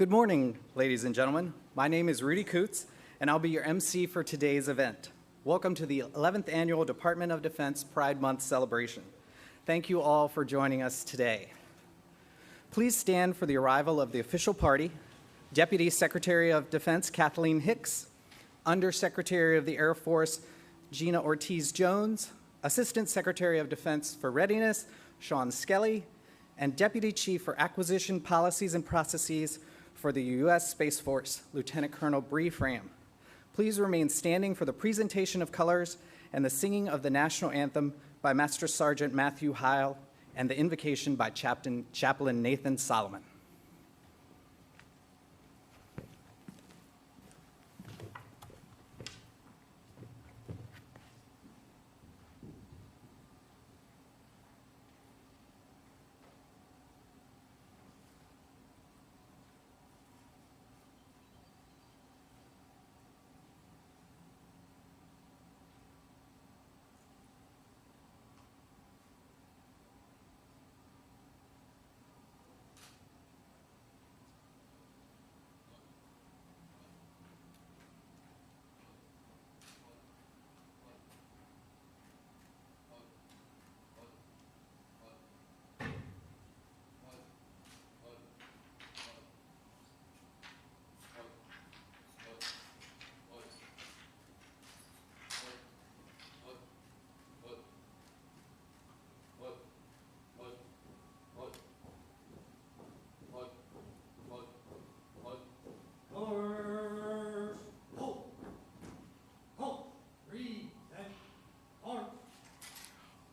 Good morning, ladies and gentlemen. My name is Rudy Coots, and I'll be your MC for today's event. Welcome to the 11th Annual Department of Defense Pride Month celebration. Thank you all for joining us today. Please stand for the arrival of the official party, Deputy Secretary of Defense Kathleen Hicks, Undersecretary of the Air Force Gina Ortiz Jones, Assistant Secretary of Defense for Readiness Shawn Skelly, and Deputy Chief for Acquisition Policies and Processes for the U.S. Space Force, Lieutenant Colonel Bree Fram. Please remain standing for the presentation of colors and the singing of the national anthem by Master Sergeant Matthew Heil and the invocation by Chaplain Nathan Solomon.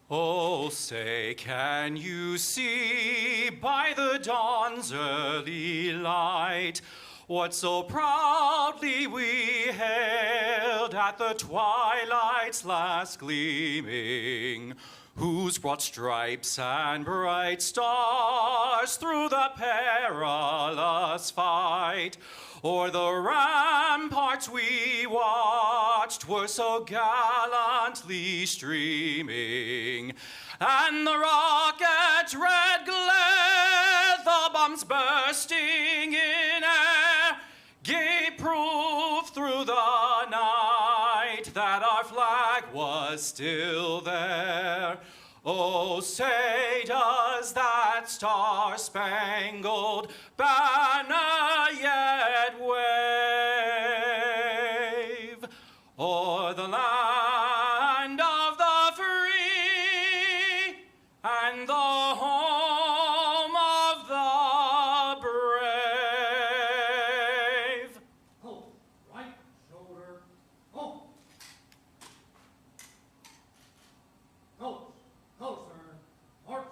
Oh, say, can you see by the dawn's early light what so proudly we hailed at the twilight's last gleaming, whose broad stripes and bright stars through the perilous fight o'er the ramparts we watched were so gallantly streaming, and the rocket's red glare, the bombs bursting in air, gave proof through the night that our flag was still there. Oh, say, does that star-spangled banner yet wave o'er the land of the free and the home of the brave? Halt, right shoulder, halt. Halt, closer, march.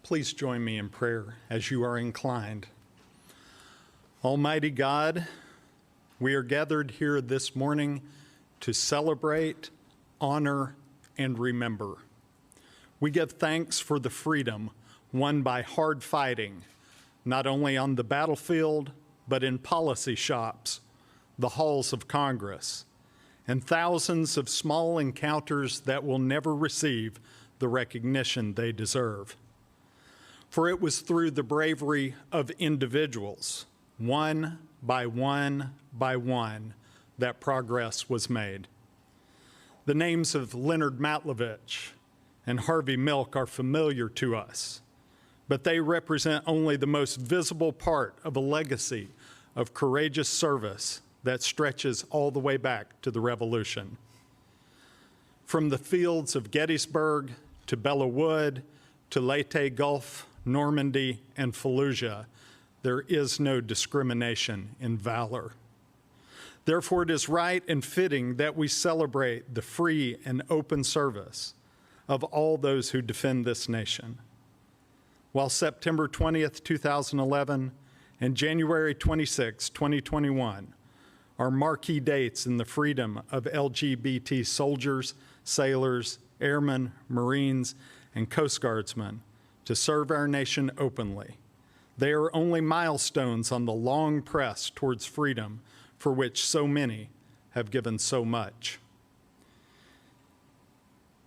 Please join me in prayer as you are inclined. Almighty God, we are gathered here this morning to celebrate, honor, and remember. We give thanks for the freedom won by hard fighting, not only on the battlefield, but in policy shops, the halls of Congress, and thousands of small encounters that will never receive the recognition they deserve. For it was through the bravery of individuals, one by one by one, that progress was made. The names of Leonard Matlovich and Harvey Milk are familiar to us, but they represent only the most visible part of a legacy of courageous service that stretches all the way back to the Revolution. From the fields of Gettysburg to Belleau Wood to Leyte Gulf, Normandy, and Fallujah, there is no discrimination in valor. Therefore, it is right and fitting that we celebrate the free and open service of all those who defend this nation. While September 20th, 2011 and January 26, 2021 are marquee dates in the freedom of LGBT soldiers, sailors, airmen, Marines, and Coast Guardsmen to serve our nation openly, they are only milestones on the long press towards freedom for which so many have given so much.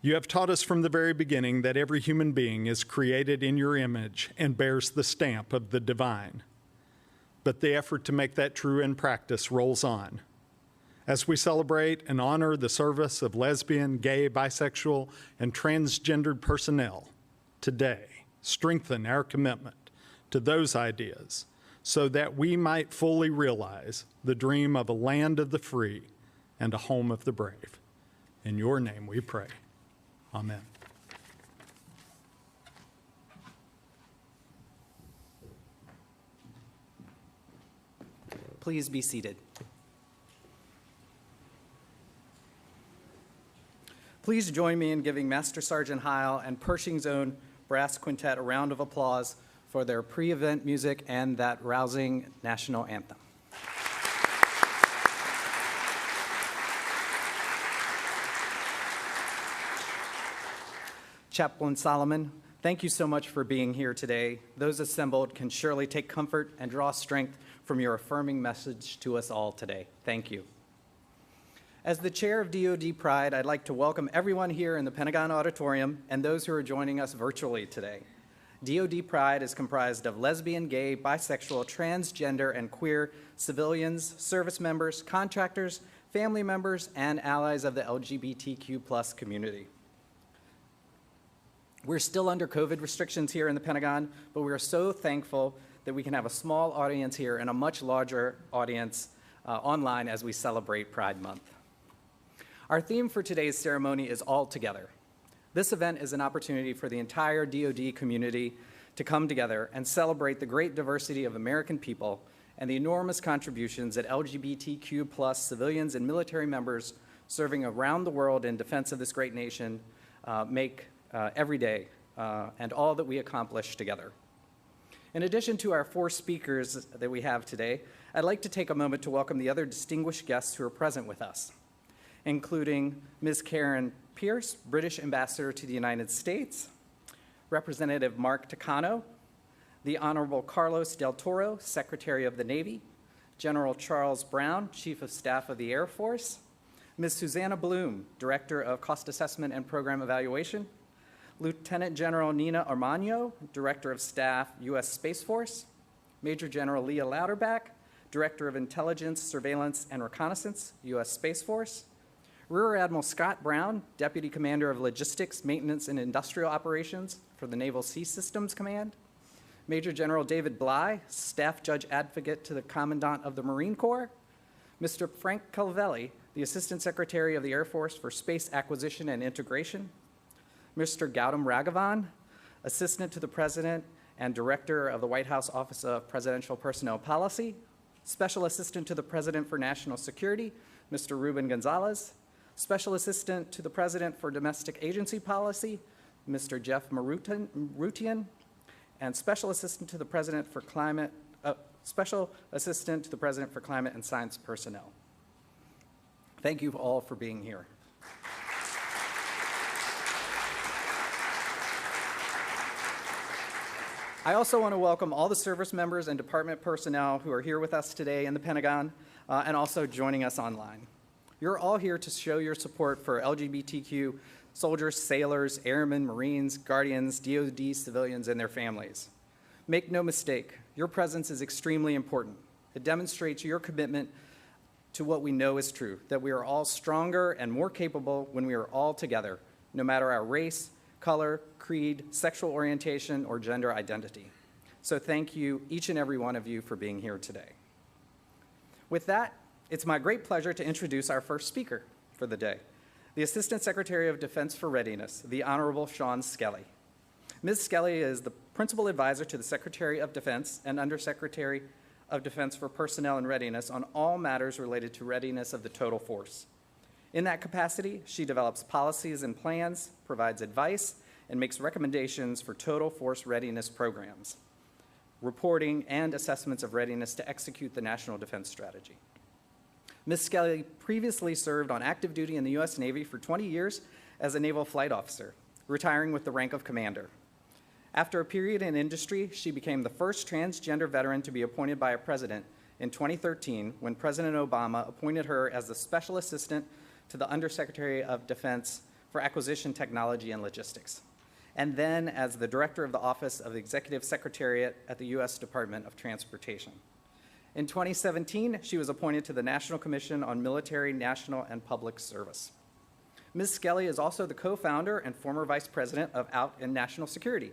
You have taught us from the very beginning that every human being is created in your image and bears the stamp of the divine. But the effort to make that true in practice rolls on. As we celebrate and honor the service of lesbian, gay, bisexual, and transgendered personnel, today, strengthen our commitment to those ideas so that we might fully realize the dream of a land of the free and a home of the brave. In your name we pray. Amen. Please be seated. Please join me in giving Master Sergeant Heil and Pershing's Own Brass Quintet a round of applause for their pre-event music and that rousing national anthem. Chaplain Solomon, thank you so much for being here today. Those assembled can surely take comfort and draw strength from your affirming message to us all today. Thank you. As the chair of DoD Pride, I'd like to welcome everyone here in the Pentagon Auditorium and those who are joining us virtually today. DoD Pride is comprised of lesbian, gay, bisexual, transgender, and queer civilians, service members, contractors, family members, and allies of the LGBTQ+ community. We're still under COVID restrictions here in the Pentagon, but we are so thankful that we can have a small audience here and a much larger audience online as we celebrate Pride Month. Our theme for today's ceremony is All Together. This event is an opportunity for the entire DoD community to come together and celebrate the great diversity of American people and the enormous contributions that LGBTQ+ civilians and military members serving around the world in defense of this great nation make every day and all that we accomplish together. In addition to our four speakers that we have today, I'd like to take a moment to welcome the other distinguished guests who are present with us, including Ms. Karen Pierce, British Ambassador to the United States, Representative Mark Takano, the Honorable Carlos Del Toro, Secretary of the Navy, General Charles Brown, Chief of Staff of the Air Force, Ms. Susanna Bloom, Director of Cost Assessment and Program Evaluation, Lieutenant General Nina Armagno, Director of Staff, U.S. Space Force, Major General Leah Louderback, Director of Intelligence, Surveillance, and Reconnaissance, U.S. Space Force, Rear Admiral Scott Brown, Deputy Commander of Logistics, Maintenance, and Industrial Operations for the Naval Sea Systems Command, Major General David Bly, Staff Judge Advocate to the Commandant of the Marine Corps, Mr. Frank Calvelli, the Assistant Secretary of the Air Force for Space Acquisition and Integration, Mr. Gautam Raghavan, Assistant to the President and Director of the White House Office of Presidential Personnel Policy, Special Assistant to the President for National Security, Mr. Ruben Gonzalez, Special Assistant to the President for Domestic Agency Policy, Mr. Jeff Marutian, and Special Assistant to the President for Climate and Science Personnel. Thank you all for being here. I also want to welcome all the service members and department personnel who are here with us today in the Pentagon and also joining us online. You're all here to show your support for LGBTQ soldiers, sailors, airmen, Marines, guardians, DoD civilians, and their families. Make no mistake, your presence is extremely important. It demonstrates your commitment to what we know is true, that we are all stronger and more capable when we are all together, no matter our race, color, creed, sexual orientation, or gender identity. So thank you, each and every one of you, for being here today. With that, it's my great pleasure to introduce our first speaker for the day, the Assistant Secretary of Defense for Readiness, the Honorable Shawn Skelly. Ms. Skelly is the Principal Advisor to the Secretary of Defense and Undersecretary of Defense for Personnel and Readiness on all matters related to readiness of the total force. In that capacity, she develops policies and plans, provides advice, and makes recommendations for total force readiness programs, reporting, and assessments of readiness to execute the National Defense Strategy. Ms. Skelly previously served on active duty in the U.S. Navy for 20 years as a naval flight officer, retiring with the rank of commander. After a period in industry, she became the first transgender veteran to be appointed by a president in 2013 when President Obama appointed her as the Special Assistant to the Undersecretary of Defense for Acquisition Technology and Logistics, and then as the Director of the Office of the Executive Secretariat at the U.S. Department of Transportation. In 2017, she was appointed to the National Commission on Military, National, and Public Service. Ms. Skelly is also the co-founder and former vice president of Out in National Security,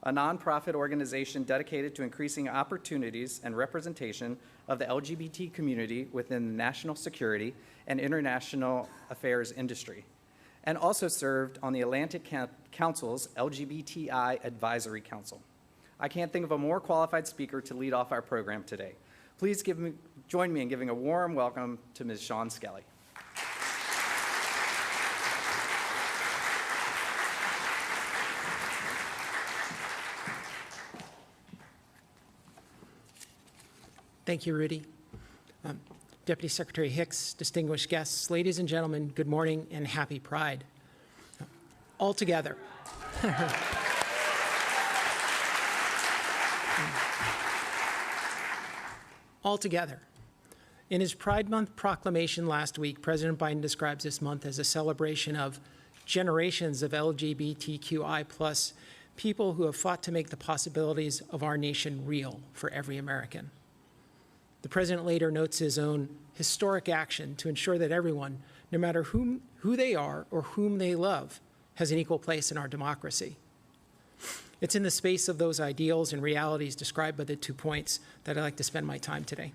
a nonprofit organization dedicated to increasing opportunities and representation of the LGBT community within the national security and international affairs industry, and also served on the Atlantic Council's LGBTI Advisory Council. I can't think of a more qualified speaker to lead off our program today. Please join me in giving a warm welcome to Ms. Shawn Skelly. Thank you, Rudy. Deputy Secretary Hicks, distinguished guests, ladies and gentlemen, good morning and happy Pride. All together. All together. In his Pride Month proclamation last week, President Biden describes this month as a celebration of generations of LGBTQI+ people who have fought to make the possibilities of our nation real for every American. The president later notes his own historic action to ensure that everyone, no matter who they are or whom they love, has an equal place in our democracy. It's in the space of those ideals and realities described by the 2 points that I'd like to spend my time today.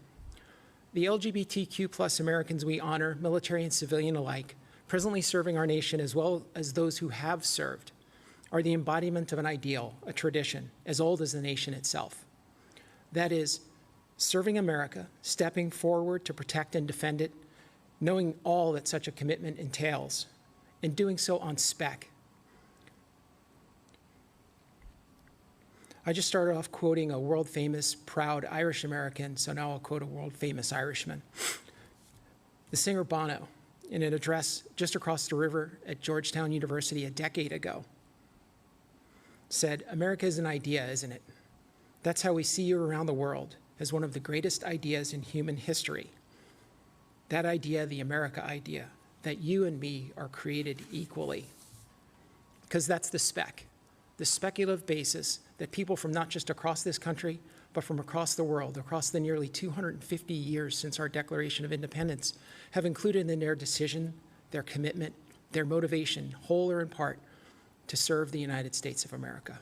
The LGBTQ+ Americans we honor, military and civilian alike, presently serving our nation as well as those who have served, are the embodiment of an ideal, a tradition, as old as the nation itself. That is, serving America, stepping forward to protect and defend it, knowing all that such a commitment entails, and doing so on spec. I just started off quoting a world-famous, proud Irish American, so now I'll quote a world-famous Irishman. The singer Bono, in an address just across the river at Georgetown University a decade ago, said, "America is an idea, isn't it? That's how we see you around the world, as one of the greatest ideas in human history. That idea, the America idea, that you and me are created equally." Because that's the speculative basis that people from not just across this country, but from across the world, across the nearly 250 years since our Declaration of Independence, have included in their decision, their commitment, their motivation, whole or in part, to serve the United States of America.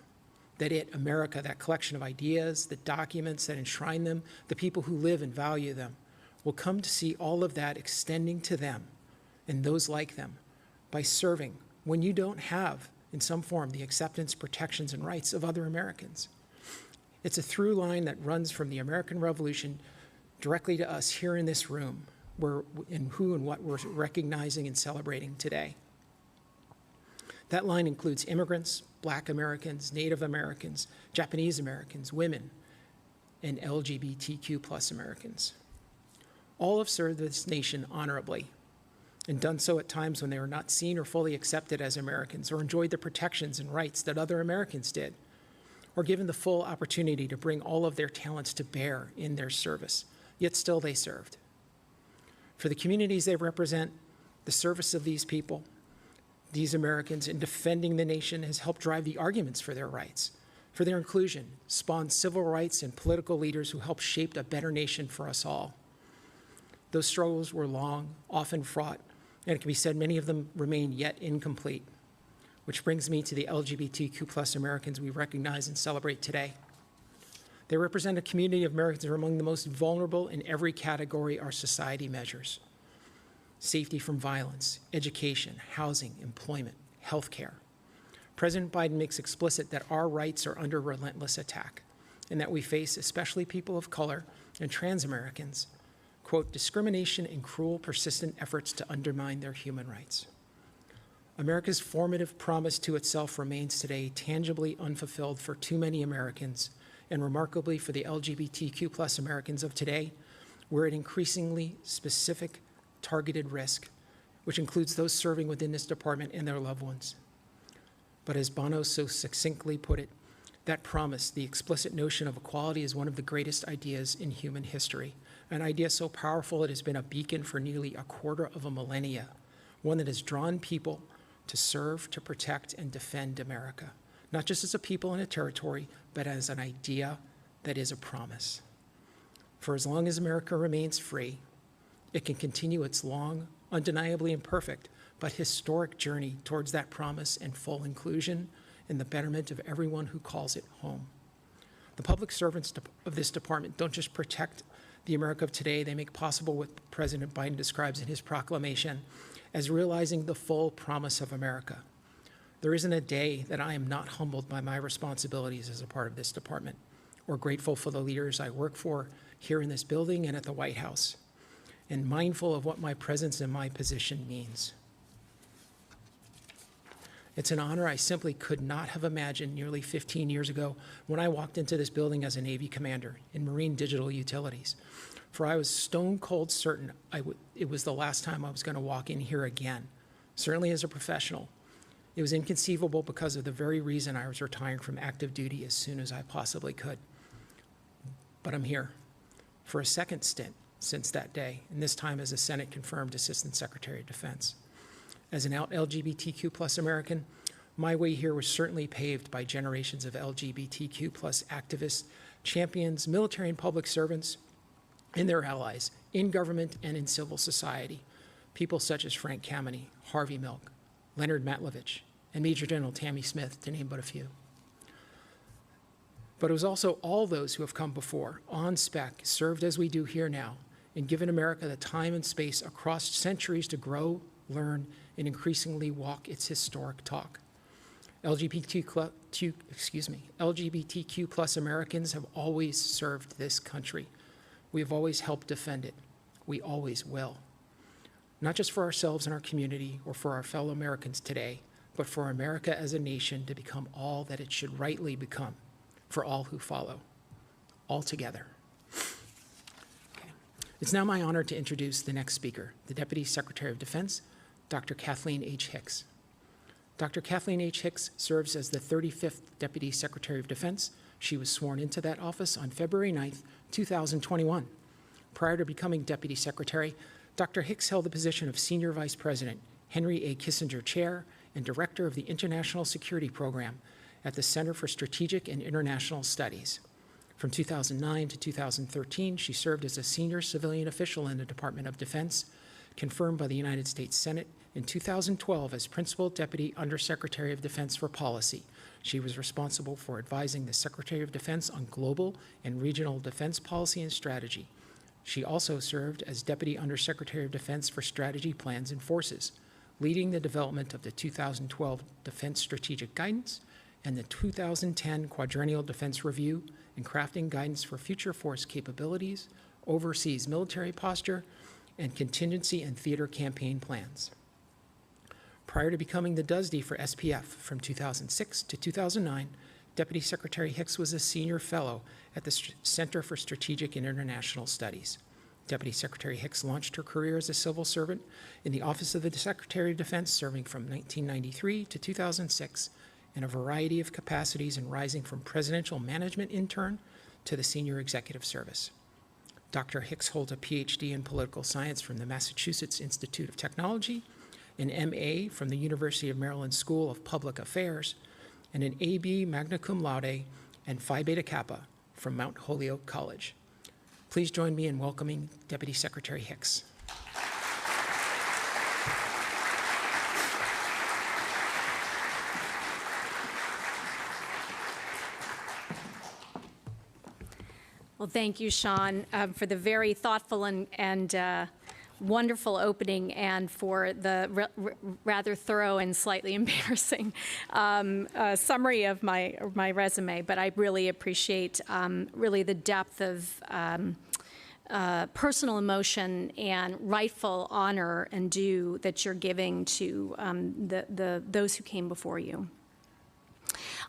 That it, America, that collection of ideas, the documents that enshrine them, the people who live and value them, will come to see all of that extending to them and those like them by serving when you don't have, in some form, the acceptance, protections, and rights of other Americans. It's a through line that runs from the American Revolution directly to us here in this room, and who and what we're recognizing and celebrating today. That line includes immigrants, Black Americans, Native Americans, Japanese Americans, women, and LGBTQ+ Americans. All have served this nation honorably and done so at times when they were not seen or fully accepted as Americans or enjoyed the protections and rights that other Americans did, or given the full opportunity to bring all of their talents to bear in their service, yet still they served. For the communities they represent, the service of these people, these Americans, in defending the nation has helped drive the arguments for their rights, for their inclusion, spawned civil rights and political leaders who helped shape a better nation for us all. Those struggles were long, often fraught, and it can be said many of them remain yet incomplete, which brings me to the LGBTQ+ Americans we recognize and celebrate today. They represent a community of Americans who are among the most vulnerable in every category our society measures: safety from violence, education, housing, employment, healthcare. President Biden makes explicit that our rights are under relentless attack and that we face, especially people of color and trans Americans, quote, discrimination and cruel, persistent efforts to undermine their human rights. America's formative promise to itself remains today tangibly unfulfilled for too many Americans, and remarkably for the LGBTQ plus Americans of today, we're at increasingly specific, targeted risk, which includes those serving within this department and their loved ones. But as Bono so succinctly put it, that promise, the explicit notion of equality, is one of the greatest ideas in human history, an idea so powerful it has been a beacon for nearly a quarter of a millennia, one that has drawn people to serve, to protect, and defend America, not just as a people and a territory, but as an idea that is a promise. For as long as America remains free, it can continue its long, undeniably imperfect, but historic journey towards that promise and full inclusion and the betterment of everyone who calls it home. The public servants of this department don't just protect the America of today, they make possible what President Biden describes in his proclamation as realizing the full promise of America. There isn't a day that I am not humbled by my responsibilities as a part of this department, or grateful for the leaders I work for here in this building and at the White House, and mindful of what my presence and my position means. It's an honor I simply could not have imagined nearly 15 years ago when I walked into this building as a Navy commander in Marine Digital Utilities. For I was stone cold certain it was the last time I was going to walk in here again, certainly as a professional. It was inconceivable because of the very reason I was retiring from active duty as soon as I possibly could. But I'm here for a second stint since that day, and this time as a Senate-confirmed Assistant Secretary of Defense. As an out LGBTQ plus American, my way here was certainly paved by generations of LGBTQ plus activists, champions, military and public servants, and their allies in government and in civil society, people such as Frank Kameny, Harvey Milk, Leonard Matlovich, and Major General Tammy Smith, to name but a few. But it was also all those who have come before, on spec, served as we do here now, and given America the time and space across centuries to grow, learn, and increasingly walk its historic talk. LGBTQ plus Americans have always served this country. We have always helped defend it. We always will. Not just for ourselves and our community or for our fellow Americans today, but for America as a nation to become all that it should rightly become for all who follow, all together. Okay. It's now my honor to introduce the next speaker, the Deputy Secretary of Defense, Dr. Kathleen H. Hicks. Dr. Kathleen H. Hicks serves as the 35th Deputy Secretary of Defense. She was sworn into that office on February 9th, 2021. Prior to becoming Deputy Secretary, Dr. Hicks held the position of Senior Vice President, Henry A. Kissinger Chair, and Director of the International Security Program at the Center for Strategic and International Studies. From 2009 to 2013, she served as a senior civilian official in the Department of Defense, confirmed by the United States Senate in 2012 as Principal Deputy Undersecretary of Defense for Policy. She was responsible for advising the Secretary of Defense on global and regional defense policy and strategy. She also served as Deputy Undersecretary of Defense for Strategy, Plans, and Forces, leading the development of the 2012 Defense Strategic Guidance and the 2010 Quadrennial Defense Review, and crafting guidance for future force capabilities, overseas military posture, and contingency and theater campaign plans. Prior to becoming the DUSD for SPF from 2006 to 2009, Deputy Secretary Hicks was a senior fellow at the Center for Strategic and International Studies. Deputy Secretary Hicks launched her career as a civil servant in the Office of the Secretary of Defense, serving from 1993 to 2006 in a variety of capacities and rising from presidential management intern to the senior executive service. Dr. Hicks holds a PhD in political science from the Massachusetts Institute of Technology, an MA from the University of Maryland School of Public Affairs, and an AB magna cum laude and Phi Beta Kappa from Mount Holyoke College. Please join me in welcoming Deputy Secretary Hicks. Well, thank you, Shawn, for the very thoughtful and wonderful opening, and for the rather thorough and slightly embarrassing summary of my resume. But I really appreciate really the depth of personal emotion and rightful honor and due that you're giving to those who came before you.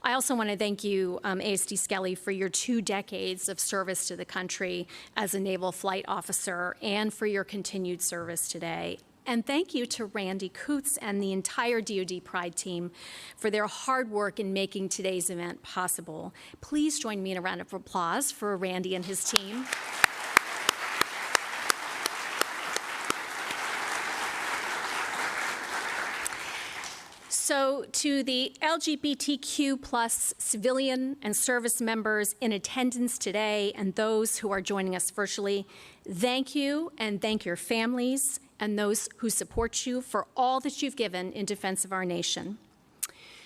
I also want to thank you, ASD Skelly, for your 2 decades of service to the country as a naval flight officer and for your continued service today. And thank you to Randy Coots and the entire DoD Pride team for their hard work in making today's event possible. Please join me in a round of applause for Randy and his team. So to the LGBTQ plus civilian and service members in attendance today and those who are joining us virtually, thank you and thank your families and those who support you for all that you've given in defense of our nation.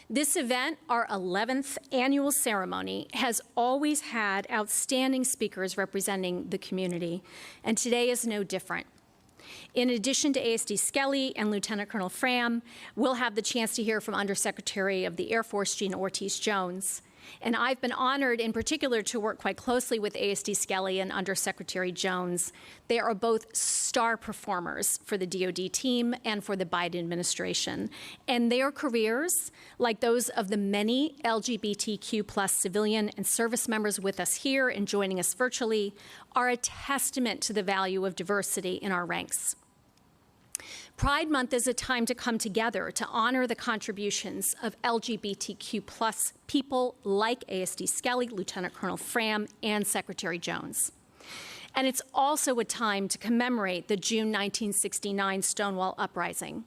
This event, our 11th annual ceremony, has always had outstanding speakers representing the community, and today is no different. In addition to ASD Skelly and Lieutenant Colonel Fram, we'll have the chance to hear from Undersecretary of the Air Force, Gina Ortiz Jones. And I've been honored in particular to work quite closely with ASD Skelly and Undersecretary Jones. They are both star performers for the DoD team and for the Biden administration. And their careers, like those of the many LGBTQ plus civilian and service members with us here and joining us virtually, are a testament to the value of diversity in our ranks. Pride Month is a time to come together to honor the contributions of LGBTQ plus people like ASD Skelly, Lieutenant Colonel Fram, and Secretary Jones. And it's also a time to commemorate the June 1969 Stonewall Uprising,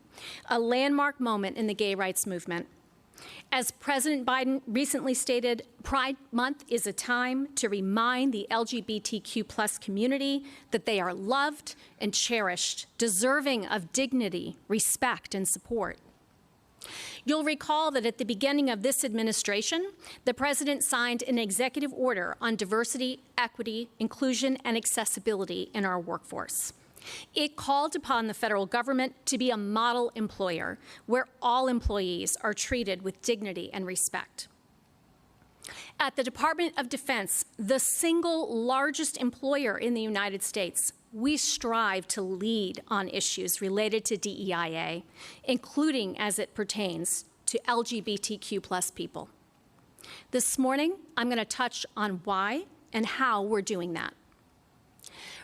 a landmark moment in the gay rights movement. As President Biden recently stated, Pride Month is a time to remind the LGBTQ plus community that they are loved and cherished, deserving of dignity, respect, and support. You'll recall that at the beginning of this administration, the President signed an executive order on diversity, equity, inclusion, and accessibility in our workforce. It called upon the federal government to be a model employer where all employees are treated with dignity and respect. At the Department of Defense, the single largest employer in the United States, we strive to lead on issues related to DEIA, including as it pertains to LGBTQ plus people. This morning, I'm going to touch on why and how we're doing that.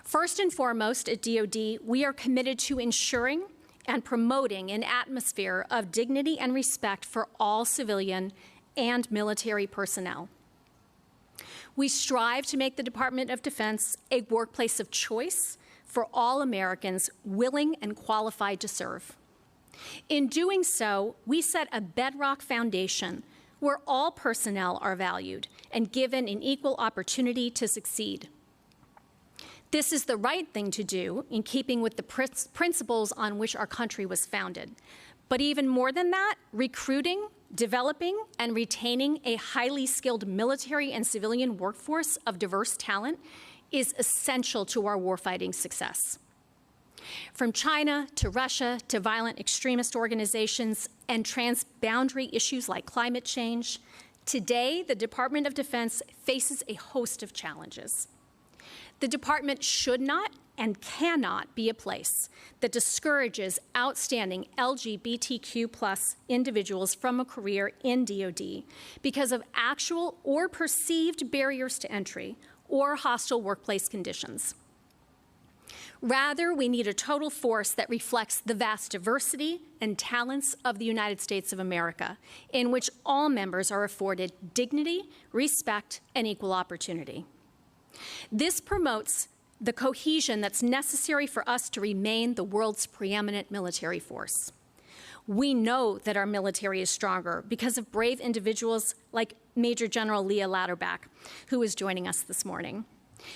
First and foremost, at DoD, we are committed to ensuring and promoting an atmosphere of dignity and respect for all civilian and military personnel. We strive to make the Department of Defense a workplace of choice for all Americans willing and qualified to serve. In doing so, we set a bedrock foundation where all personnel are valued and given an equal opportunity to succeed. This is the right thing to do in keeping with the principles on which our country was founded. But even more than that, recruiting, developing, and retaining a highly skilled military and civilian workforce of diverse talent is essential to our warfighting success. From China to Russia to violent extremist organizations and transboundary issues like climate change, today the Department of Defense faces a host of challenges. The department should not and cannot be a place that discourages outstanding LGBTQ plus individuals from a career in DoD because of actual or perceived barriers to entry or hostile workplace conditions. Rather, we need a total force that reflects the vast diversity and talents of the United States of America, in which all members are afforded dignity, respect, and equal opportunity. This promotes the cohesion that's necessary for us to remain the world's preeminent military force. We know that our military is stronger because of brave individuals like Major General Leah Louderback, who is joining us this morning.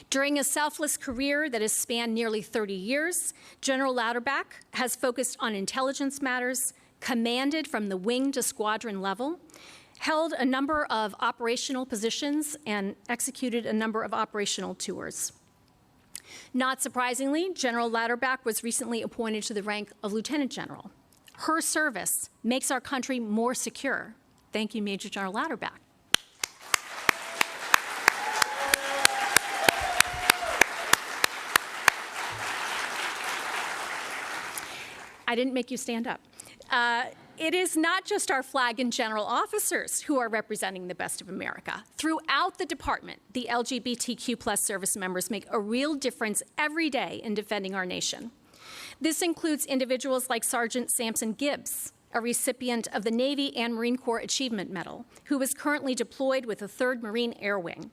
During a selfless career that has spanned nearly 30 years, General Louderback has focused on intelligence matters, commanded from the wing to squadron level, held a number of operational positions, and executed a number of operational tours. Not surprisingly, General Louderback was recently appointed to the rank of Lieutenant General. Her service makes our country more secure. Thank you, Major General Louderback. didn't make you stand up. It is not just our flag and general officers who are representing the best of America. Throughout the department, the LGBTQ plus service members make a real difference every day in defending our nation. This includes individuals like Sergeant Samson Gibbs, a recipient of the Navy and Marine Corps Achievement Medal, who is currently deployed with the 3rd Marine Air Wing,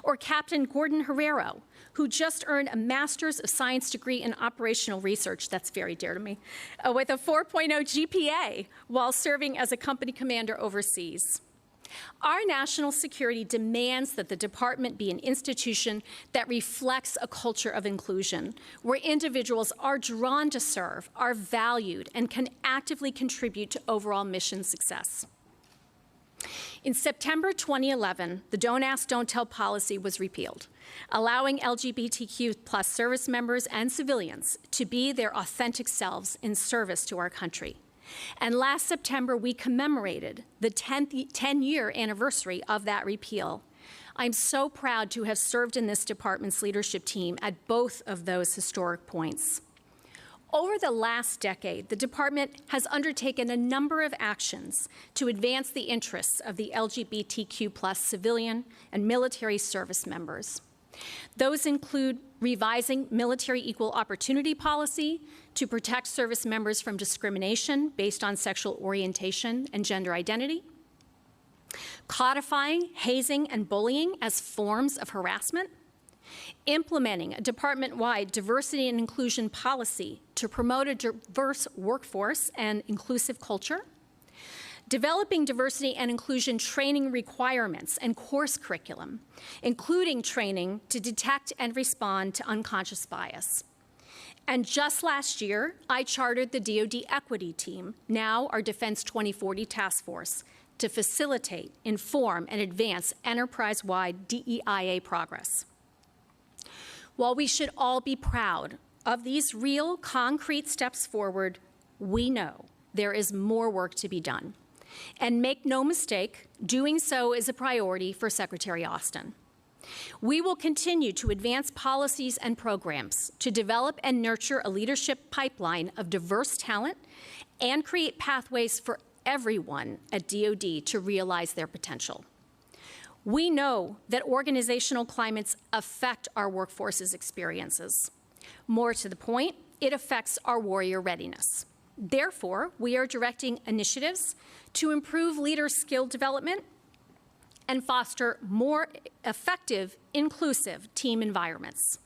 or Captain Gordon Herrero, who just earned a Master's of Science degree in Operational Research, that's very dear to me, with a 4.0 GPA while serving as a company commander overseas. Our national security demands that the department be an institution that reflects a culture of inclusion, where individuals are drawn to serve, are valued, and can actively contribute to overall mission success. In September 2011, the Don't Ask, Don't Tell policy was repealed, allowing LGBTQ plus service members and civilians to be their authentic selves in service to our country. And last September, we commemorated the 10-year anniversary of that repeal. I'm so proud to have served in this department's leadership team at both of those historic points. Over the last decade, the department has undertaken a number of actions to advance the interests of the LGBTQ plus civilian and military service members. Those include revising military equal opportunity policy to protect service members from discrimination based on sexual orientation and gender identity, codifying hazing and bullying as forms of harassment, implementing a department-wide diversity and inclusion policy to promote a diverse workforce and inclusive culture, developing diversity and inclusion training requirements and course curriculum, including training to detect and respond to unconscious bias. And just last year, I chartered the DoD Equity Team, now our Defense 2040 Task Force, to facilitate, inform, and advance enterprise-wide DEIA progress. While we should all be proud of these real, concrete steps forward, we know there is more work to be done. And make no mistake, doing so is a priority for Secretary Austin. We will continue to advance policies and programs to develop and nurture a leadership pipeline of diverse talent and create pathways for everyone at DoD to realize their potential. We know that organizational climates affect our workforce's experiences. More to the point, it affects our warrior readiness. Therefore, we are directing initiatives to improve leader skill development and foster more effective, inclusive team environments.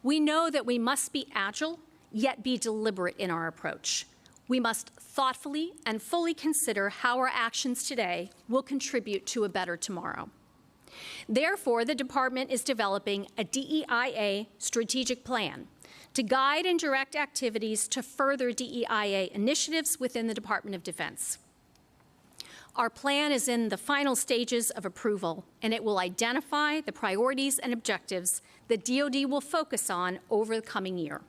We know that we must be agile, yet be deliberate in our approach. We must thoughtfully and fully consider how our actions today will contribute to a better tomorrow. Therefore, the department is developing a DEIA strategic plan to guide and direct activities to further DEIA initiatives within the Department of Defense. Our plan is in the final stages of approval, and it will identify the priorities and objectives that DoD will focus on over the coming year.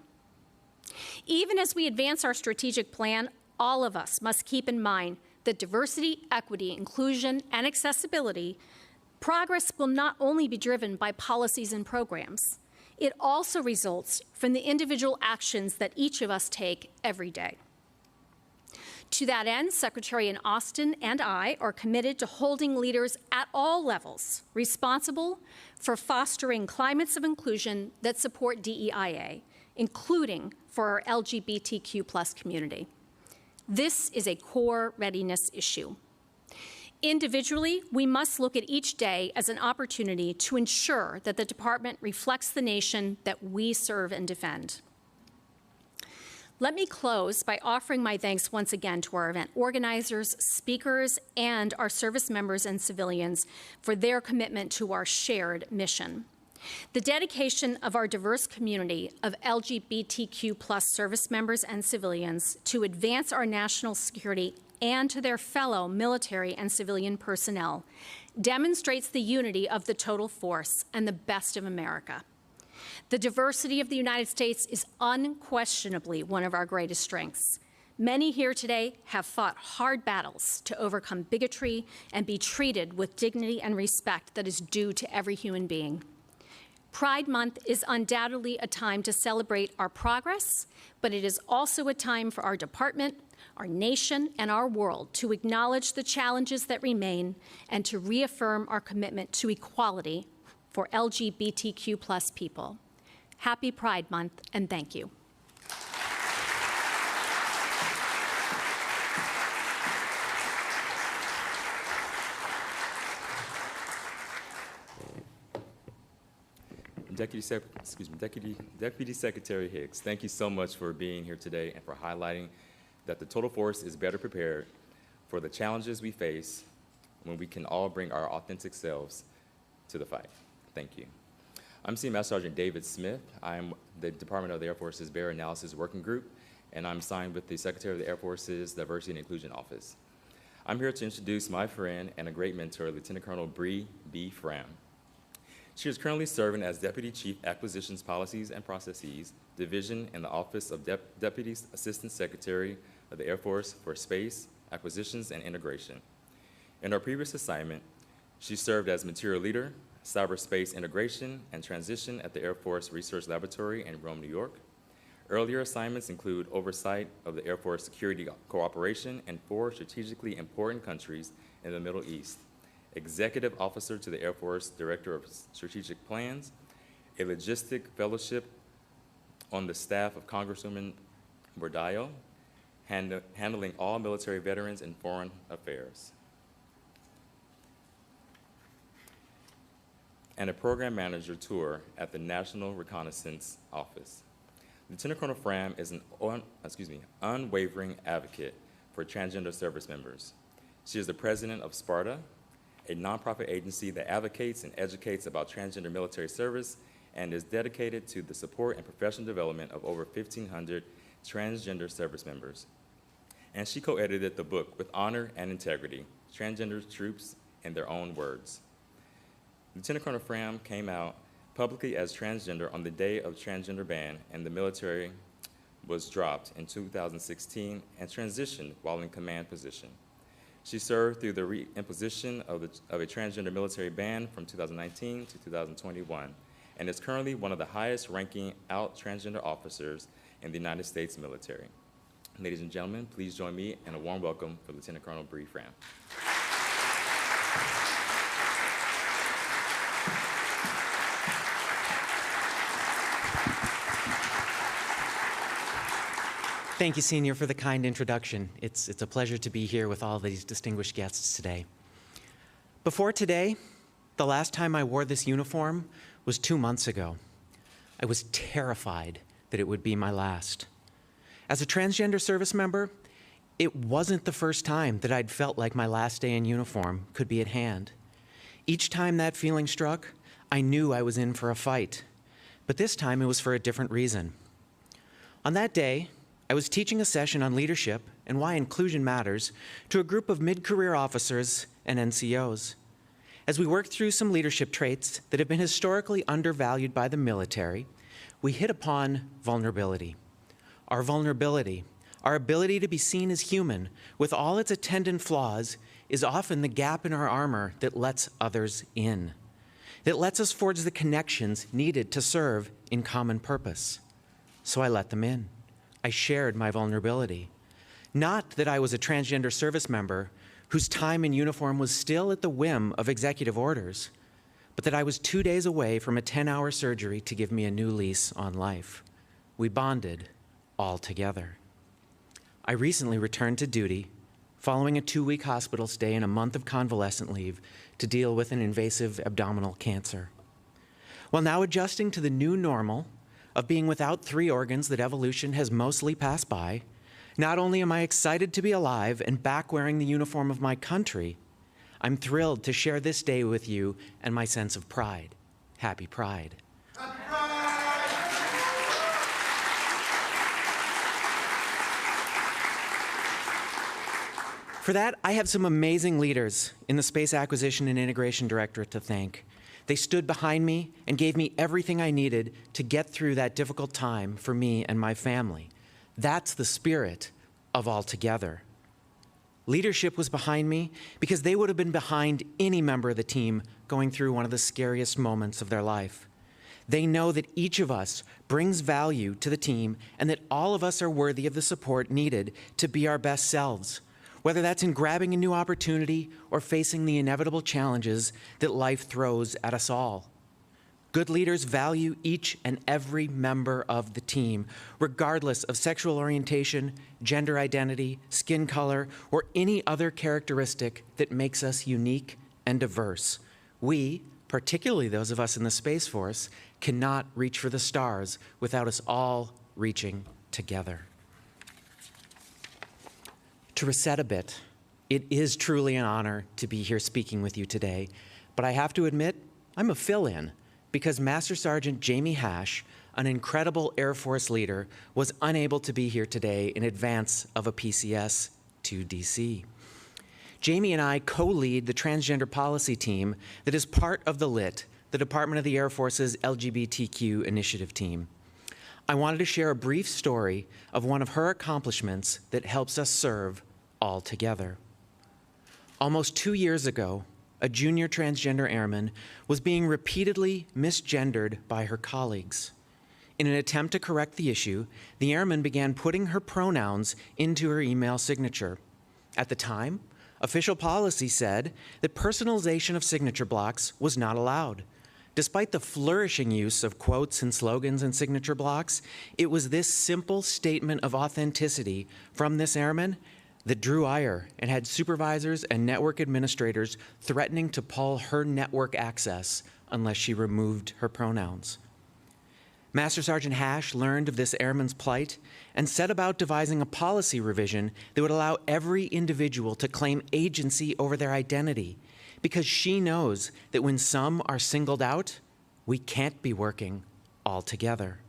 Even as we advance our strategic plan, all of us must keep in mind that diversity, equity, inclusion, and accessibility progress will not only be driven by policies and programs, it also results from the individual actions that each of us take every day. To that end, Secretary Austin and I are committed to holding leaders at all levels responsible for fostering climates of inclusion that support DEIA, including for our LGBTQ plus community. This is a core readiness issue. Individually, we must look at each day as an opportunity to ensure that the department reflects the nation that we serve and defend. Let me close by offering my thanks once again to our event organizers, speakers, and our service members and civilians for their commitment to our shared mission. The dedication of our diverse community of LGBTQ plus service members and civilians to advance our national security and to their fellow military and civilian personnel demonstrates the unity of the total force and the best of America. The diversity of the United States is unquestionably one of our greatest strengths. Many here today have fought hard battles to overcome bigotry and be treated with dignity and respect that is due to every human being. Pride Month is undoubtedly a time to celebrate our progress, but it is also a time for our department, our nation, and our world to acknowledge the challenges that remain and to reaffirm our commitment to equality for LGBTQ+ people. Happy Pride Month, and thank you. Deputy Secretary Hicks, thank you so much for being here today and for highlighting that the total force is better prepared for the challenges we face when we can all bring our authentic selves to the fight. Thank you. I'm Senior Master Sergeant David Smith. I'm the Department of the Air Force's Bear Analysis Working Group, and I'm signed with the Secretary of the Air Force's Diversity and Inclusion Office. I'm here to introduce my friend and a great mentor, Lieutenant Colonel Bree Fram. She is currently serving as Deputy Chief Acquisitions Policies and Processes Division in the Office of Deputy Assistant Secretary of the Air Force for Space, Acquisitions, and Integration. In her previous assignment, she served as Material Leader, Cyberspace Integration and Transition at the Air Force Research Laboratory in Rome, New York. Earlier assignments include oversight of the Air Force security cooperation in 4 strategically important countries in the Middle East, Executive Officer to the Air Force Director of Strategic Plans, a logistic fellowship on the staff of Congresswoman Bordallo, handling all military veterans in foreign affairs, and a program manager tour at the National Reconnaissance Office. Lieutenant Colonel Fram is an unwavering advocate for transgender service members. She is the president of Sparta, a nonprofit agency that advocates and educates about transgender military service and is dedicated to the support and professional development of over 1,500 transgender service members. And she co-edited the book, With Honor and Integrity, Transgender Troops in Their Own Words. Lieutenant Colonel Fram came out publicly as transgender on the day of transgender ban, and the military was dropped in 2016 and transitioned while in command position. She served through the reimposition of a transgender military ban from 2019 to 2021, and is currently one of the highest ranking out transgender officers in the United States military. Ladies and gentlemen, please join me in a warm welcome for Lieutenant Colonel Bree Fram. Thank you, Senior, for the kind introduction. It's a pleasure to be here with all these distinguished guests today. Before today, the last time I wore this uniform was 2 months ago. I was terrified that it would be my last. As a transgender service member, it wasn't the first time that I'd felt like my last day in uniform could be at hand. Each time that feeling struck, I knew I was in for a fight. But this time it was for a different reason. On that day, I was teaching a session on leadership and why inclusion matters to a group of mid-career officers and NCOs. As we worked through some leadership traits that have been historically undervalued by the military, we hit upon vulnerability. Our vulnerability, our ability to be seen as human with all its attendant flaws, is often the gap in our armor that lets others in, that lets us forge the connections needed to serve in common purpose. So I let them in. I shared my vulnerability. Not that I was a transgender service member whose time in uniform was still at the whim of executive orders, but that I was 2 days away from a 10-hour surgery to give me a new lease on life. We bonded all together. I recently returned to duty following a 2-week hospital stay and a month of convalescent leave to deal with an invasive abdominal cancer. While now adjusting to the new normal of being without 3 organs that evolution has mostly passed by, not only am I excited to be alive and back wearing the uniform of my country, I'm thrilled to share this day with you and my sense of pride. Happy Pride. Happy Pride! For that, I have some amazing leaders in the Space Acquisition and Integration Directorate to thank. They stood behind me and gave me everything I needed to get through that difficult time for me and my family. That's the spirit of All Together. Leadership was behind me because they would have been behind any member of the team going through one of the scariest moments of their life. They know that each of us brings value to the team and that all of us are worthy of the support needed to be our best selves, whether that's in grabbing a new opportunity or facing the inevitable challenges that life throws at us all. Good leaders value each and every member of the team, regardless of sexual orientation, gender identity, skin color, or any other characteristic that makes us unique and diverse. We, particularly those of us in the Space Force, cannot reach for the stars without us all reaching together. To reset a bit, it is truly an honor to be here speaking with you today, but I have to admit, I'm a fill-in because Master Sergeant Jamie Hash, an incredible Air Force leader, was unable to be here today in advance of a PCS to DC. Jamie and I co-lead the transgender policy team that is part of the LIT, the Department of the Air Force's LGBTQ initiative team. I wanted to share a brief story of one of her accomplishments that helps us serve all together. Almost 2 years ago, a junior transgender airman was being repeatedly misgendered by her colleagues. In an attempt to correct the issue, the airman began putting her pronouns into her email signature. At the time, official policy said that personalization of signature blocks was not allowed. Despite the flourishing use of quotes and slogans in signature blocks, it was this simple statement of authenticity from this airman that drew ire and had supervisors and network administrators threatening to pull her network access unless she removed her pronouns. Master Sergeant Hash learned of this airman's plight and set about devising a policy revision that would allow every individual to claim agency over their identity, because she knows that when some are singled out, we can't be working all together.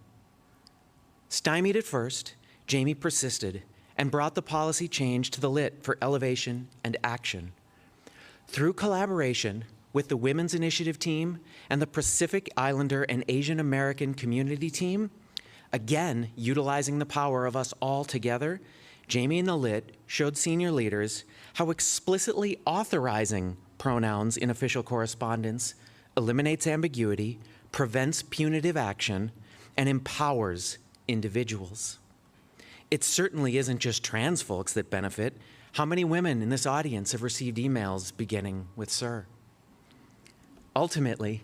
Stymied at first, Jamie persisted and brought the policy change to the LIT for elevation and action. Through collaboration with the Women's Initiative team and the Pacific Islander and Asian American community team, again utilizing the power of us all together, Jamie and the LIT showed senior leaders how explicitly authorizing pronouns in official correspondence eliminates ambiguity, prevents punitive action, and empowers individuals. It certainly isn't just trans folks that benefit. How many women in this audience have received emails beginning with "Sir"? Ultimately,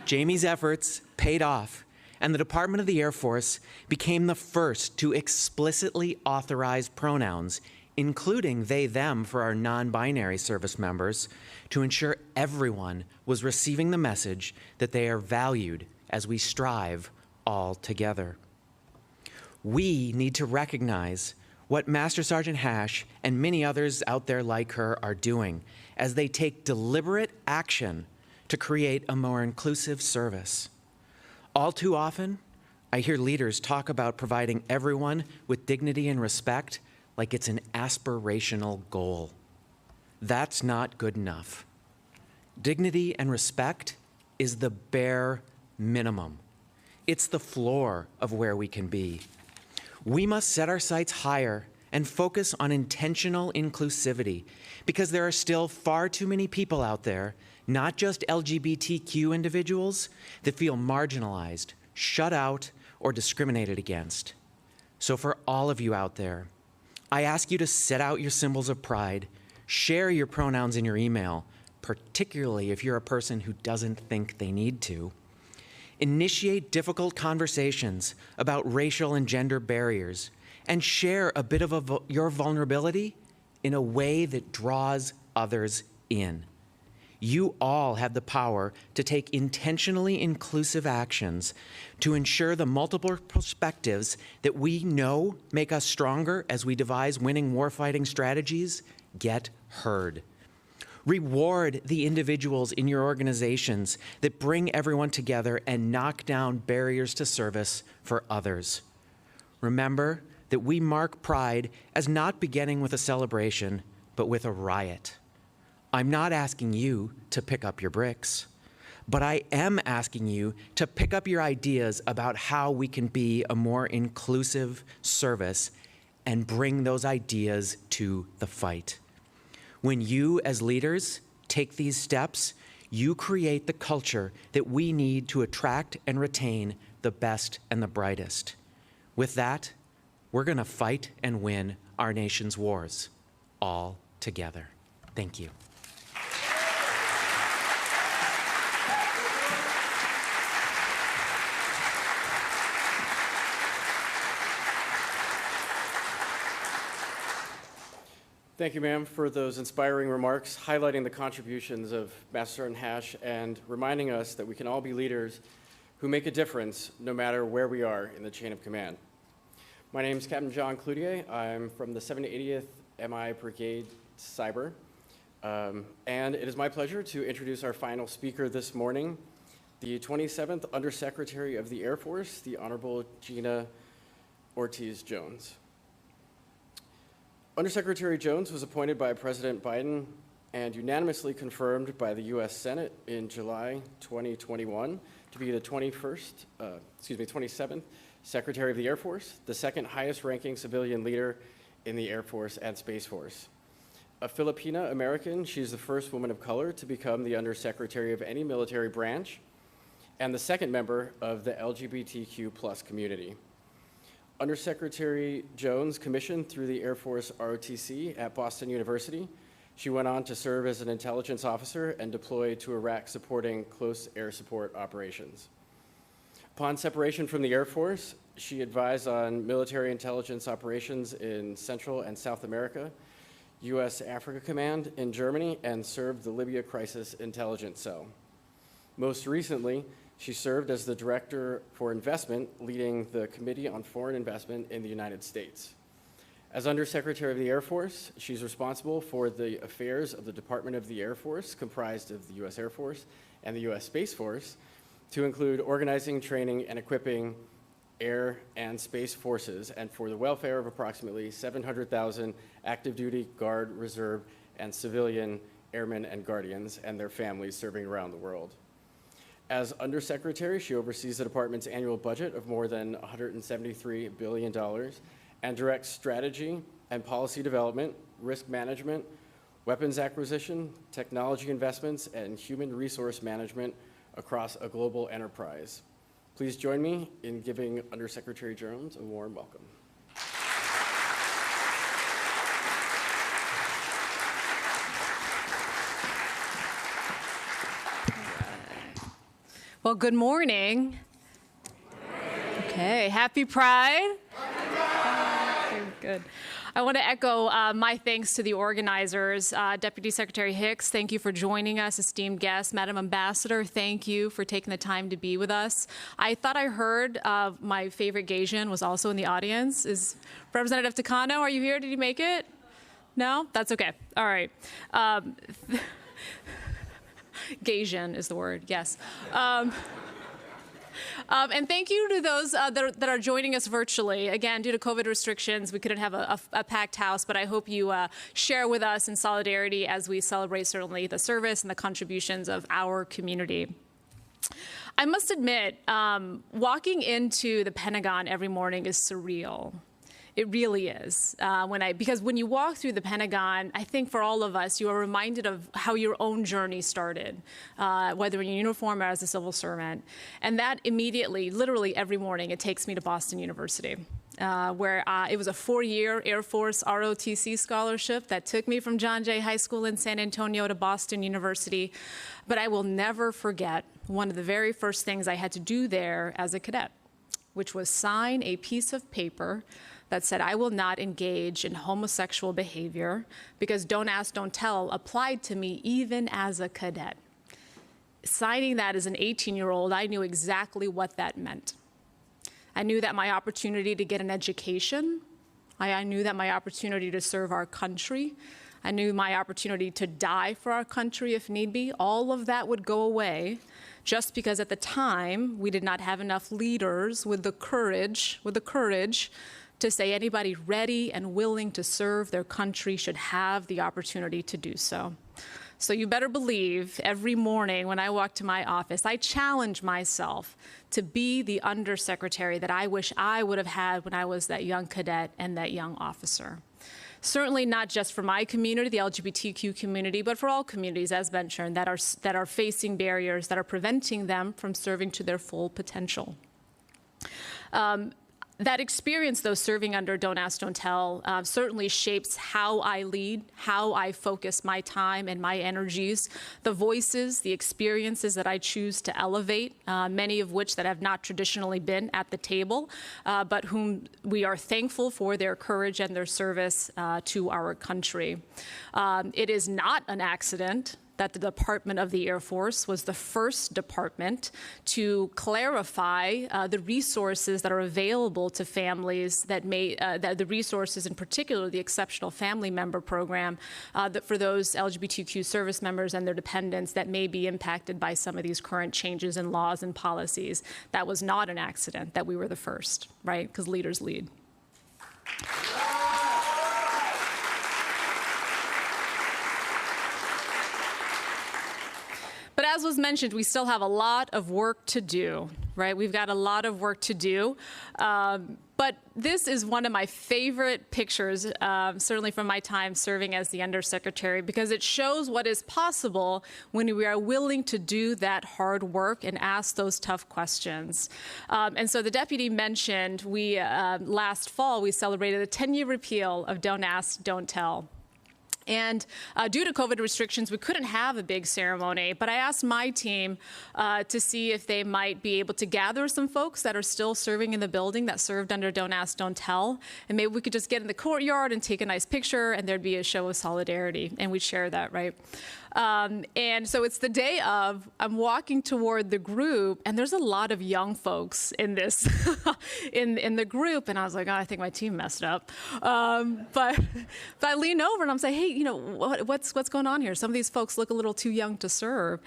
Jamie's efforts paid off, and the Department of the Air Force became the first to explicitly authorize pronouns, including they, them for our non-binary service members, to ensure everyone was receiving the message that they are valued as we strive all together. We need to recognize what Master Sergeant Hash and many others out there like her are doing as they take deliberate action to create a more inclusive service. All too often, I hear leaders talk about providing everyone with dignity and respect like it's an aspirational goal. That's not good enough. Dignity and respect is the bare minimum. It's the floor of where we can be. We must set our sights higher and focus on intentional inclusivity, because there are still far too many people out there, not just LGBTQ individuals, that feel marginalized, shut out, or discriminated against. So for all of you out there, I ask you to set out your symbols of pride, share your pronouns in your email, particularly if you're a person who doesn't think they need to. Initiate difficult conversations about racial and gender barriers, and share a bit of your vulnerability in a way that draws others in. You all have the power to take intentionally inclusive actions to ensure the multiple perspectives that we know make us stronger as we devise winning warfighting strategies get heard. Reward the individuals in your organizations that bring everyone together and knock down barriers to service for others. Remember that we mark Pride as not beginning with a celebration, but with a riot. I'm not asking you to pick up your bricks, but I am asking you to pick up your ideas about how we can be a more inclusive service and bring those ideas to the fight. When you, as leaders, take these steps, You create the culture that we need to attract and retain the best and the brightest. With that, we're going to fight and win our nation's wars, all together. Thank you. Thank you, ma'am, for those inspiring remarks, highlighting the contributions of Master Sergeant Hash and reminding us that we can all be leaders who make a difference no matter where we are in the chain of command. My name is Captain John Cloutier. I'm from the 780th MI Brigade Cyber, and it is my pleasure to introduce our final speaker this morning, the 27th Undersecretary of the Air Force, the Honorable Gina Ortiz Jones. Undersecretary Jones was appointed by President Biden and unanimously confirmed by the U.S. Senate in July 2021 to be the 27th Secretary of the Air Force, the second highest ranking civilian leader in the Air Force and Space Force. A Filipina American, she's the first woman of color to become the Undersecretary of any military branch and the second member of the LGBTQ+ community. Undersecretary Jones commissioned through the Air Force ROTC at Boston University. She went on to serve as an intelligence officer and deployed to Iraq supporting close air support operations. Upon separation from the Air Force, she advised on military intelligence operations in Central and South America, U.S. Africa Command in Germany, and served the Libya Crisis Intelligence Cell. Most recently, she served as the Director for Investment, leading the Committee on Foreign Investment in the United States. As Undersecretary of the Air Force, she's responsible for the affairs of the Department of the Air Force, comprised of the U.S. Air Force and the U.S. Space Force, to include organizing, training, and equipping air and space forces, and for the welfare of approximately 700,000 active duty, Guard, Reserve, and civilian airmen and guardians and their families serving around the world. As Undersecretary, she oversees the department's annual budget of more than $173 billion and directs strategy and policy development, risk management, weapons acquisition, technology investments, and human resource management across a global enterprise. Please join me in giving Undersecretary Jones a warm welcome. Well, good morning. Okay, happy Pride. Very good. I want to echo my thanks to the organizers. Deputy Secretary Hicks, thank you for joining us. Esteemed guests, Madam Ambassador, thank you for taking the time to be with us. I thought I heard my favorite Gaysian was also in the audience. Is Representative Takano, are you here? Did you make it? No? That's okay. All right. Gaysian is the word, yes. And thank you to those that are joining us virtually. Again, due to COVID restrictions, we couldn't have a packed house, but I hope you share with us in solidarity as we celebrate certainly the service and the contributions of our community. I must admit, walking into the Pentagon every morning is surreal. It really is. Because when you walk through the Pentagon, I think for all of us, you are reminded of how your own journey started, whether in uniform or as a civil servant. And that immediately, literally every morning, it takes me to Boston University, where it was a 4-year Air Force ROTC scholarship that took me from John Jay High School in San Antonio to Boston University. But I will never forget one of the very first things I had to do there as a cadet, which was sign a piece of paper that said, I will not engage in homosexual behavior because don't ask, don't tell applied to me even as a cadet. Signing that as an 18-year-old, I knew exactly what that meant. I knew that my opportunity to get an education, I knew that my opportunity to serve our country, I knew my opportunity to die for our country if need be, all of that would go away just because at the time we did not have enough leaders with the courage to say anybody ready and willing to serve their country should have the opportunity to do so. So you better believe every morning when I walk to my office, I challenge myself to be the undersecretary that I wish I would have had when I was that young cadet and that young officer. certainly not just for my community, the LGBTQ community, but for all communities, as mentioned, that are facing barriers that are preventing them from serving to their full potential. That experience, though, serving under Don't Ask, Don't Tell, certainly shapes how I lead, how I focus my time and my energies, the voices, the experiences that I choose to elevate, many of which that have not traditionally been at the table, but whom we are thankful for their courage and their service to our country. It is not an accident that the Department of the Air Force was the first department to clarify the resources that are available to families that the resources, in particular the Exceptional Family Member Program, that for those LGBTQ service members and their dependents that may be impacted by some of these current changes in laws and policies. That was not an accident that we were the first, right? Because leaders lead. But as was mentioned, we still have a lot of work to do, right? We've got a lot of work to do. But this is one of my favorite pictures, certainly from my time serving as the undersecretary, because it shows what is possible when we are willing to do that hard work and ask those tough questions. And so the deputy mentioned last fall, we celebrated the 10-year repeal of Don't Ask, Don't Tell. And due to COVID restrictions, we couldn't have a big ceremony, but I asked my team to see if they might be able to gather some folks that are still serving in the building that served under Don't Ask, Don't Tell, and maybe we could just get in the courtyard and take a nice picture, and there'd be a show of solidarity, and we'd share that, right? And so it's the day of, I'm walking toward the group, and there's a lot of young folks in this, in the group, and I was like, oh, I think my team messed up. But I lean over and I'm saying, hey, you know, what's going on here? Some of these folks look a little too young to serve.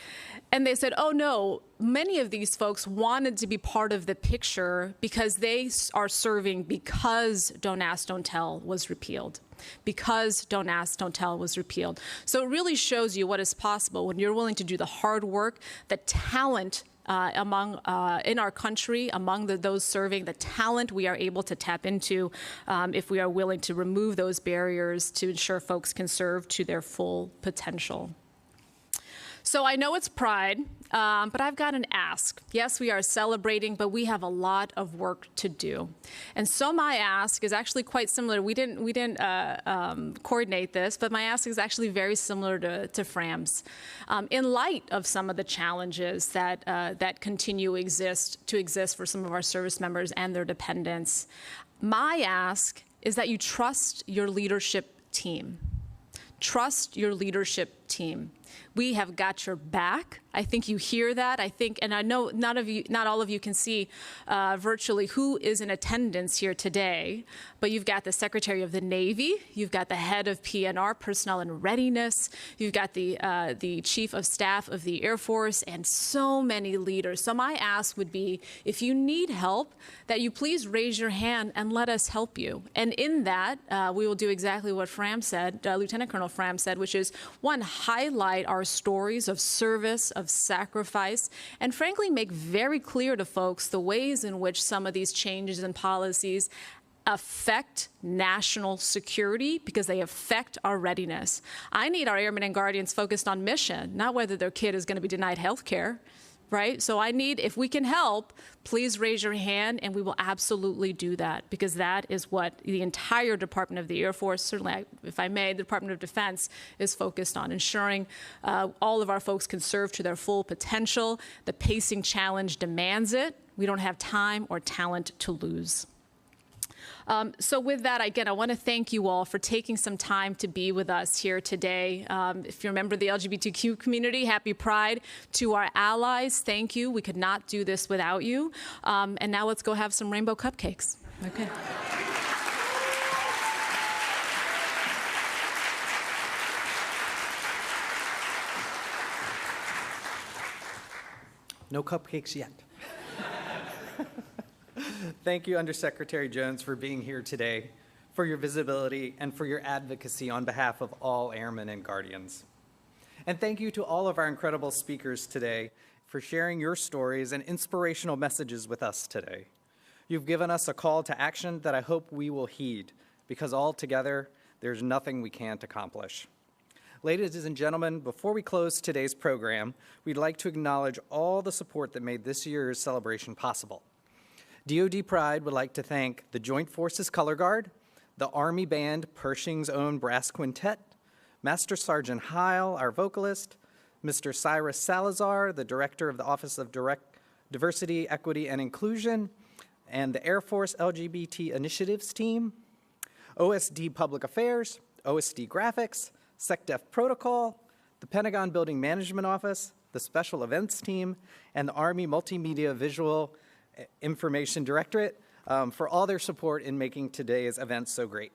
And they said, oh no, many of these folks wanted to be part of the picture because they are serving because Don't Ask, Don't Tell was repealed. Because Don't Ask, Don't Tell was repealed. So it really shows you what is possible when you're willing to do the hard work, the talent in our country, among those serving, the talent we are able to tap into if we are willing to remove those barriers to ensure folks can serve to their full potential. So I know it's Pride, but I've got an ask. Yes, we are celebrating, but we have a lot of work to do. And so my ask is actually quite similar. We didn't coordinate this, but my ask is actually very similar to Fram's. In light of some of the challenges that continue to exist for some of our service members and their dependents, my ask is that you trust your leadership team. Trust your leadership team. We have got your back. I think you hear that. I think, and I know not all of you can see virtually who is in attendance here today, but you've got the Secretary of the Navy, you've got the head of PNR, Personnel and Readiness, you've got the Chief of Staff of the Air Force, and so many leaders. So my ask would be, if you need help, that you please raise your hand and let us help you. And in that, we will do exactly what Fram said, Lieutenant Colonel Fram said, which is, one, highlight our stories of service, of sacrifice, and frankly make very clear to folks the ways in which some of these changes and policies affect national security because they affect our readiness. I need our airmen and guardians focused on mission, not whether their kid is going to be denied health care. Right? So I need, if we can help, please raise your hand and we will absolutely do that, because that is what the entire Department of the Air Force, certainly, if I may, the Department of Defense is focused on ensuring all of our folks can serve to their full potential. The pacing challenge demands it. We don't have time or talent to lose. So with that, again, I want to thank you all for taking some time to be with us here today. If you're a member of the LGBTQ community, happy Pride. To our allies, thank you. We could not do this without you. And now let's go have some rainbow cupcakes. Okay. No cupcakes yet. Thank you, Undersecretary Jones, for being here today, for your visibility, and for your advocacy on behalf of all airmen and guardians. And thank you to all of our incredible speakers today for sharing your stories and inspirational messages with us today. You've given us a call to action that I hope we will heed, because all together, There's nothing we can't accomplish. Ladies and gentlemen, before we close today's program, we'd like to acknowledge all the support that made this year's celebration possible. DoD Pride would like to thank the Joint Forces Color Guard, the Army Band Pershing's own brass quintet, Master Sergeant Heil, our vocalist, Mr. Cyrus Salazar, the Director of the Office of Diversity, Equity, and Inclusion, and the Air Force LGBT Initiatives Team, OSD Public Affairs, OSD Graphics, SecDef Protocol, the Pentagon Building Management Office, the Special Events Team, and the Army Multimedia Visual Information Directorate for all their support in making today's event so great.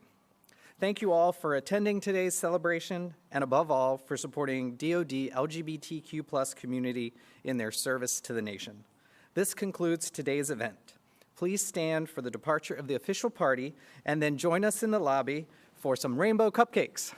Thank you all for attending today's celebration, and above all, for supporting DoD LGBTQ+ community in their service to the nation. This concludes today's event. Please stand for the departure of the official party, and then join us in the lobby for some rainbow cupcakes.